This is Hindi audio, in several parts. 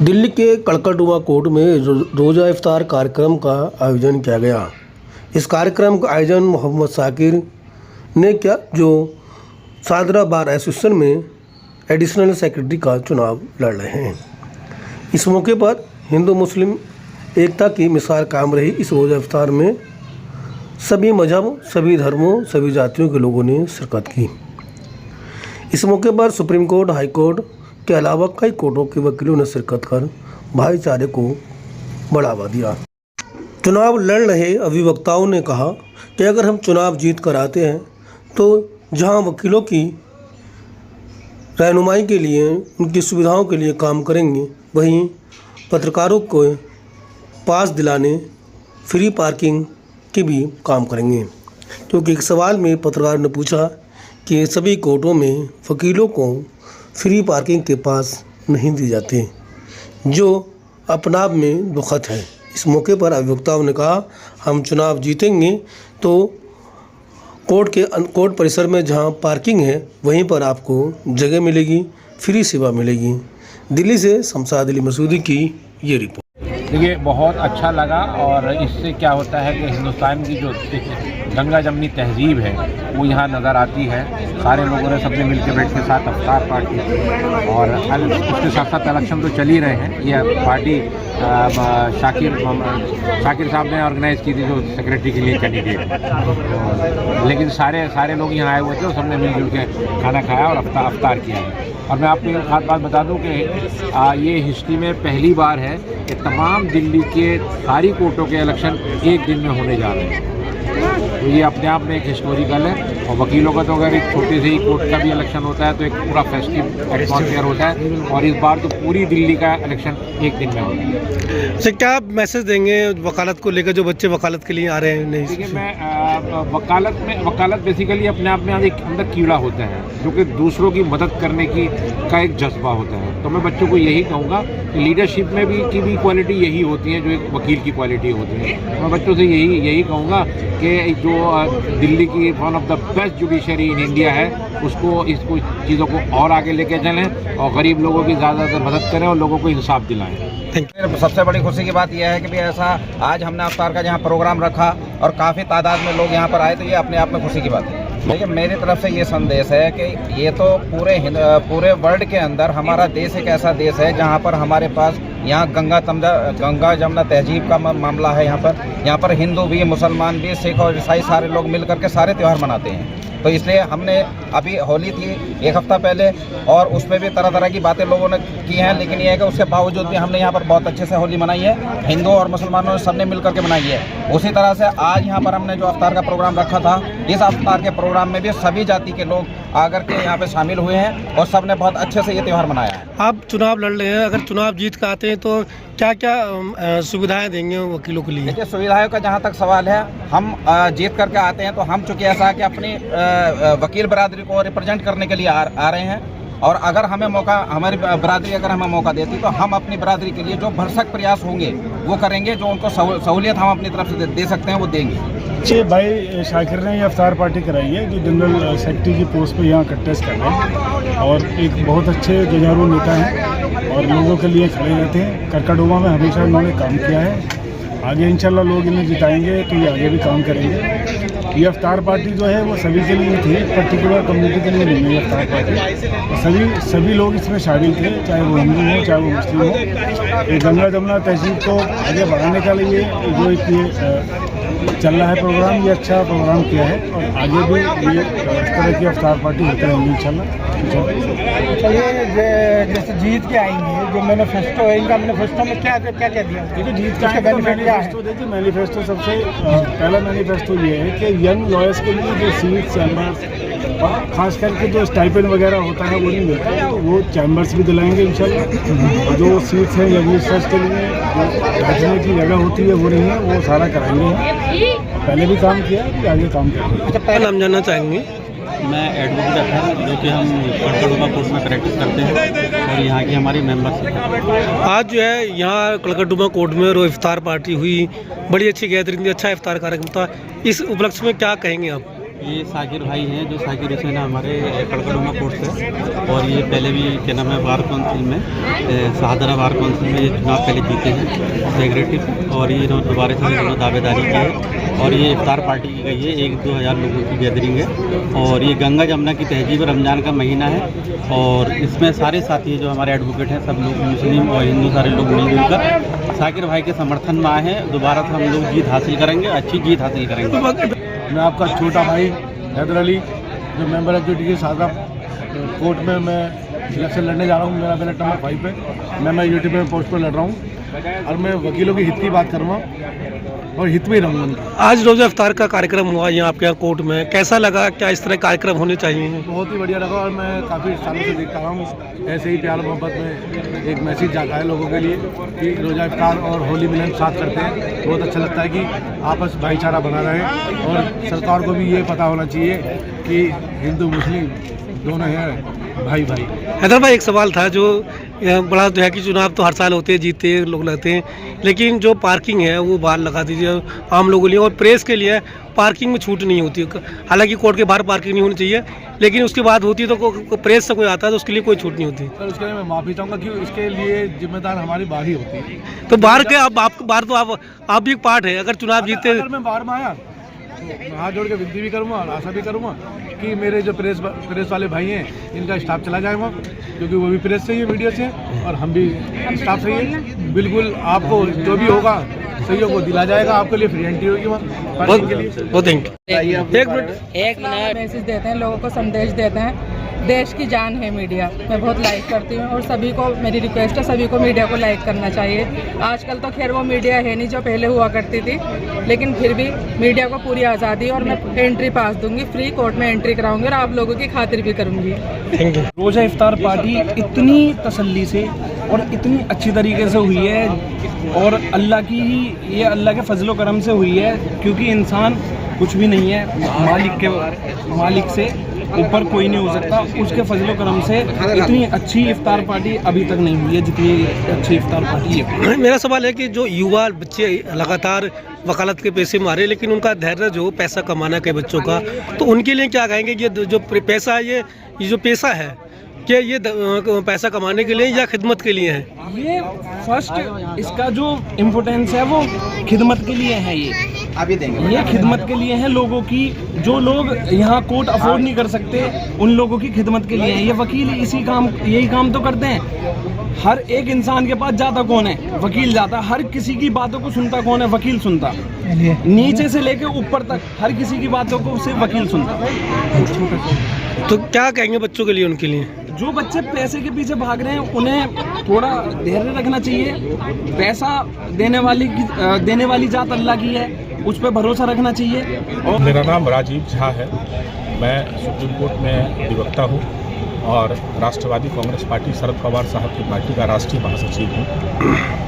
दिल्ली के कड़कड़डुमा कोर्ट में रोज़ा इफ्तार कार्यक्रम का आयोजन किया गया। इस कार्यक्रम का आयोजन मोहम्मद साकिर ने किया, जो सादरा बार एसोसिएशन में एडिशनल सेक्रेटरी का चुनाव लड़ रहे हैं। इस मौके पर हिंदू मुस्लिम एकता की मिसाल कायम रही। इस रोज़ा इफ्तार में सभी मजहब, सभी धर्मों, सभी जातियों के लोगों ने शिरकत की। इस मौके पर सुप्रीम कोर्ट, हाई कोर्ट के अलावा कई कोर्टों के वकीलों ने शिरकत कर भाईचारे को बढ़ावा दिया। चुनाव लड़ रहे अभिवक्ताओं ने कहा कि अगर हम चुनाव जीत कर आते हैं तो जहां वकीलों की रहनुमाई के लिए, उनकी सुविधाओं के लिए काम करेंगे, वहीं पत्रकारों को पास दिलाने, फ्री पार्किंग की भी काम करेंगे। क्योंकि एक सवाल में पत्रकार ने पूछा कि सभी कोर्टों में वकीलों को फ्री पार्किंग के पास नहीं दी जाते, जो अपने आप में दुखद है। इस मौके पर अभिवक्ताओं ने कहा, हम चुनाव जीतेंगे तो कोर्ट परिसर में जहां पार्किंग है वहीं पर आपको जगह मिलेगी, फ्री सेवा मिलेगी। दिल्ली से शमशाद अली मसूदी की ये रिपोर्ट। देखिए, बहुत अच्छा लगा और इससे क्या होता है कि हिंदुस्तान की जो गंगा जमनी तहजीब है वो यहाँ नज़र आती है। सारे लोगों ने सबने मिलकर बैठ के साथ अफ्तार पार्टी और उसके साथ साथ इलेक्शन तो चल ही रहे हैं। ये पार्टी शाकिर साहब ने ऑर्गेनाइज़ की थी, जो सेक्रेटरी के लिए कैंडिडेट है। लेकिन सारे लोग यहाँ आए हुए थे और सबने मिलजुल के खाना खाया और अफ्तार किया है। और मैं आपको एक खास बात बता दूं कि ये हिस्ट्री में पहली बार है कि तमाम दिल्ली के सारी कोर्टों के इलेक्शन एक दिन में होने जा रहे हैं। तो ये अपने आप में एक हिस्टोरिकल है। और वकीलों का तो अगर एक छोटे से ही कोर्ट का भी इलेक्शन होता है तो एक पूरा फेस्टिव एटमॉस्फेयर होता है, और इस बार तो पूरी दिल्ली का इलेक्शन एक दिन में होता है। अच्छा, क्या आप मैसेज देंगे वकालत को लेकर, जो बच्चे वकालत के लिए आ रहे हैं? नहीं, देखिए, मैं वकालत बेसिकली अपने आप में एक अंदर कीड़ा होता है जो कि दूसरों की मदद करने का एक जज्बा होता है। तो मैं बच्चों को यही कहूँगा कि लीडरशिप में की भी क्वालिटी यही होती है जो एक वकील की क्वालिटी होती है। मैं बच्चों से यही कहूँगा कि जो दिल्ली की one of the best judiciary in India है, इसको चीज़ों को और आगे लेके चलें और गरीब लोगों की ज़्यादातर मदद करें और लोगों को इंसाफ दिलाएं। सबसे बड़ी खुशी की बात यह है कि भी ऐसा आज हमने अफ्तार का यहाँ प्रोग्राम रखा और काफ़ी तादाद में लोग यहाँ पर आए, तो ये अपने आप में खुशी की बात है। लेकिन मेरी तरफ से ये संदेश है कि ये तो पूरे वर्ल्ड के अंदर हमारा देश एक ऐसा देश है जहाँ पर हमारे पास यहाँ गंगा जमुना तहजीब का मामला है। यहाँ पर हिंदू भी, मुसलमान भी, सिख और ईसाई सारे लोग मिल करके सारे त्यौहार मनाते हैं। तो इसलिए हमने अभी होली थी एक हफ्ता पहले और उस पर भी तरह तरह की बातें लोगों ने की हैं, लेकिन यह है कि उसके बावजूद भी हमने यहाँ पर बहुत अच्छे से होली मनाई है। हिंदू और मुसलमानों ने सबने मिल करके मनाई है। उसी तरह से आज यहाँ पर हमने जो अफ्तार का प्रोग्राम रखा था, इस अफ्तार के प्रोग्राम में भी सभी जाति के लोग आकर के यहाँ पे शामिल हुए हैं और सबने बहुत अच्छे से ये त्यौहार मनाया है। आप चुनाव लड़ रहे हैं, अगर चुनाव जीत कर आते हैं तो क्या क्या सुविधाएं देंगे वकीलों के लिए? देखिए, सुविधाओं का जहाँ तक सवाल है, हम जीत करके आते हैं तो हम चूँकि ऐसा है कि अपनी वकील बरादरी को रिप्रेजेंट करने के लिए आ रहे हैं, और अगर हमें मौका, हमारी बरादरी अगर हमें मौका देती तो हम अपनी बरादरी के लिए जो भरसक प्रयास होंगे वो करेंगे। जो उनको सहूलियत हम अपनी तरफ से दे सकते हैं वो देंगे। भाई शाकिर ने ये अफ्तार पार्टी कराई है जो जनरल सेक्रेटरी की पोस्ट पे यहाँ कंटेस्ट कर रहे हैं और एक बहुत अच्छे जुझारू नेता हैं और लोगों के लिए खड़े रहते हैं। कड़कड़डुमा में हमेशा उन्होंने काम किया है। आगे इंशाल्लाह लोग इन्हें जिताएंगे तो ये आगे भी काम करेंगे। ये अफ्तार पार्टी जो है वो सभी के लिए थी, पर्टिकुलर कम्युनिटी के लिए नहीं है। अफ्तार पार्टी सभी लोग इसमें शामिल थे, चाहे वो हिंदू हो चाहे वो मुस्लिम हो। ये गंगा जमुना तहजीब को आगे बढ़ाने के लिए जो ये चल रहा है प्रोग्राम, ये अच्छा प्रोग्राम किया है और आगे भी ये इस तरह की अफ्तार पार्टी होते रहेंगी इंशाल्लाह। चलिए, जैसे जीत के आएंगे, जो मैनिफेस्टो है, इनका मैनिफेस्टो में क्या क्या दिया? देखिए, जीत का मैनिफेस्टो देखिए, मैनिफेस्टो सबसे पहला मैनिफेस्टो ये है कि यंग लॉयर्स के लिए जो सीट, चैम्बर्स और खास करके जो स्टाइपेंड वगैरह होता है वो नहीं मिलता है, तो वो चैम्बर्स भी दिलाएंगे इंशाल्लाह। और जो सीट्स हैं यंगस्टर्स के लिए जो बैठने की जगह होती है वो नहीं है, वो सारा कराएंगे। पहले भी काम किया है, आगे काम करेंगे। अच्छा, पहले नाम जानना चाहेंगे? मैं एडवोकेट अफसर, जो कि हम कड़कड़डुमा कोर्ट में प्रैक्टिस करते हैं और यहाँ की हमारी मेंबरशिप है। आज जो है यहाँ कड़कड़डुमा कोर्ट में रो इफ्तार पार्टी हुई, बड़ी अच्छी गैदरिंग थी, अच्छा इफ्तार कार्यक्रम था। इस उपलक्ष्य में क्या कहेंगे आप? ये साकिर भाई हैं जो साकिर हुसैन हमारे कड़कड़ुमा कोर्ट से, और ये पहले भी क्या नाम है बार काउंसिल में शाहदरा बार काउंसिल में ये चुनाव पहले जीते हैं सेक्रेटरी, और ये इन्होंने दोबारा से इन्होंने दावेदारी की है। और ये इफ्तार पार्टी की गई है, 1-2 हज़ार लोगों की गैदरिंग है, और ये गंगा जमुना की तहजीब रमज़ान का महीना है, और इसमें सारे साथी जो हमारे एडवोकेट हैं सब लोग मुस्लिम और हिंदू सारे लोग मिलजुल कर साकिर भाई के समर्थन में आए हैं। दोबारा से हम लोग जीत हासिल करेंगे, अच्छी जीत हासिल करेंगे। मैं आपका छोटा भाई हैदर अली, जो मेंबर एक्टिविटी के सादा कोर्ट में मैं इलेक्शन लड़ने जा रहा हूँ। मेरा बैलेट नंबर 5 पे मैं यूट्यूब में पोस्ट पर लड़ रहा हूँ, और मैं वकीलों की हित की बात करूँगा और हित में रहूँगा। आज रोज़ा इफ्तार का कार्यक्रम हुआ यहाँ आपके यहाँ कोर्ट में, कैसा लगा? क्या इस तरह कार्यक्रम होने चाहिए? बहुत ही बढ़िया लगा, और मैं काफ़ी सालों से देखता रहा हूँ ऐसे ही प्यार मोहब्बत में एक मैसेज जाता है लोगों के लिए कि रोज़ा इफ्तार और होली मिलन साथ करते हैं। बहुत अच्छा लगता है कि आपस भाईचारा बना रहे, और सरकार को भी ये पता होना चाहिए कि हिंदू मुस्लिम दोनों हैं भाई भाई। हैदर भाई, एक सवाल था जो बड़ा जो है कि चुनाव तो हर साल होते हैं, जीतते हैं लोग लगते हैं, लेकिन जो पार्किंग है वो बाहर लगा दीजिए आम लोगों के लिए, और प्रेस के लिए पार्किंग में छूट नहीं होती। हालांकि कोर्ट के बाहर पार्किंग नहीं होनी चाहिए, लेकिन उसके बाद होती है तो प्रेस से कोई आता है तो उसके लिए कोई छूट नहीं होती। सर उसके लिए मैं माफ़ी चाहूँगा कि इसके लिए जिम्मेदार हमारी बाहर ही होती है। तो बाहर के आप बाहर तो आप भी एक पार्ट है, अगर चुनाव जीतते। अगर मैं बाहर में आया तो हाथ जोड़ के विनती भी करूँगा और आशा भी करूँगा कि मेरे जो प्रेस वाले भाई हैं इनका स्टाफ चला जाएगा, क्योंकि वो भी प्रेस से ही है, मीडिया से, और हम भी स्टाफ से ही है। बिल्कुल आपको जो भी होगा सहयोग को दिला जाएगा, आपके लिए फ्री एंट्री होगी वहाँ पार्किंग के लिए। बहुत थैंक यू। एक मिनट मैसेज देते हैं, लोगों को संदेश देते हैं। देश की जान है मीडिया, मैं बहुत लाइक करती हूँ, और सभी को मेरी रिक्वेस्ट है सभी को मीडिया को लाइक करना चाहिए। आजकल तो खैर वो मीडिया है नहीं जो पहले हुआ करती थी, लेकिन फिर भी मीडिया को पूरी आज़ादी, और मैं एंट्री पास दूंगी, फ्री कोर्ट में एंट्री कराऊंगी, और आप लोगों की खातिर भी करूंगी। Thank you. रोज़ा इफ्तार पार्टी इतनी तसल्ली से और इतनी अच्छी तरीके से हुई है, और अल्लाह के फजलो करम से हुई है, क्योंकि इंसान कुछ भी नहीं है, मालिक से ऊपर कोई नहीं हो सकता। उसके फजलो करम से इतनी अच्छी इफ्तार पार्टी अभी तक नहीं हुई है जितनी अच्छी इफ्तार पार्टी है। मेरा सवाल है कि जो युवा बच्चे लगातार वकालत के पैसे मारे, लेकिन उनका धैर्य जो पैसा कमाना के बच्चों का, तो उनके लिए क्या कहेंगे कि जो पैसा है ये जो पेशा है, क्या ये पैसा कमाने के लिए या खिदमत के लिए है? ये फर्स्ट इसका जो इम्पोर्टेंस है वो खिदमत के लिए है। ये खिदमत के लिए है लोगों की, जो लोग यहाँ कोर्ट अफोर्ड नहीं कर सकते उन लोगों की खिदमत के लिए है। ये वकील यही काम तो करते हैं। हर एक इंसान के पास जाता कौन है? वकील जाता। हर किसी की बातों को सुनता कौन है? वकील सुनता। नीचे से लेके ऊपर तक हर किसी की बातों को सिर्फ वकील सुनता। तो क्या कहेंगे बच्चों के लिए, उनके लिए? जो बच्चे पैसे के पीछे भाग रहे हैं उन्हें थोड़ा धैर्य रखना चाहिए। पैसा देने वाली जात अल्लाह की है, उस पर भरोसा रखना चाहिए। और मेरा नाम राजीव झा है, मैं सुप्रीम कोर्ट में अधिवक्ता हूँ और राष्ट्रवादी कांग्रेस पार्टी शरद पवार साहब की पार्टी का राष्ट्रीय महासचिव हूँ,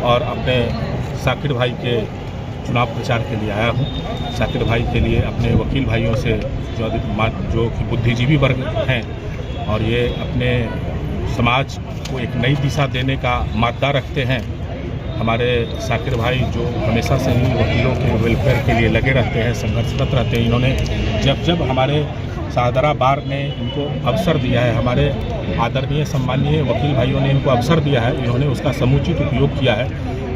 और अपने साकिर भाई के चुनाव प्रचार के लिए आया हूँ। साकिर भाई के लिए अपने वकील भाइयों से जो कि बुद्धिजीवी वर्ग हैं, और ये अपने समाज को एक नई दिशा देने का मादा रखते हैं। हमारे साकिर भाई जो हमेशा से ही वकीलों के वेलफेयर के लिए लगे रहते हैं, संघर्षरत रहते हैं। इन्होंने जब हमारे शाहदरा बार ने इनको अवसर दिया है, हमारे आदरणीय सम्मानीय वकील भाइयों ने इनको अवसर दिया है, इन्होंने उसका समुचित उपयोग किया है,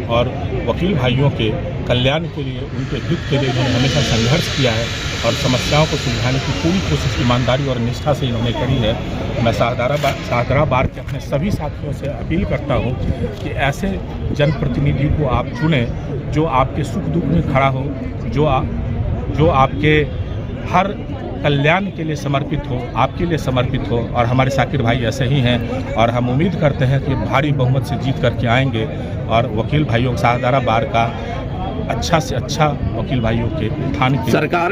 और वकील भाइयों के कल्याण के लिए, उनके हित के लिए इन्होंने हमेशा संघर्ष किया है, और समस्याओं को सुलझाने की पूरी कोशिश ईमानदारी और निष्ठा से इन्होंने करी है। मैं शाहदरा बार के अपने सभी साथियों से अपील करता हूं कि ऐसे जनप्रतिनिधि को आप चुनें जो आपके सुख दुख में खड़ा हो, जो आपके हर कल्याण के लिए समर्पित हो, आपके लिए समर्पित हो। और हमारे साकिर भाई ऐसे ही हैं, और हम उम्मीद करते हैं कि भारी बहुमत से जीत करके आएंगे, और वकील भाइयों शाहदरा बार का अच्छा से अच्छा वकील भाइयों के उत्थान की सरकार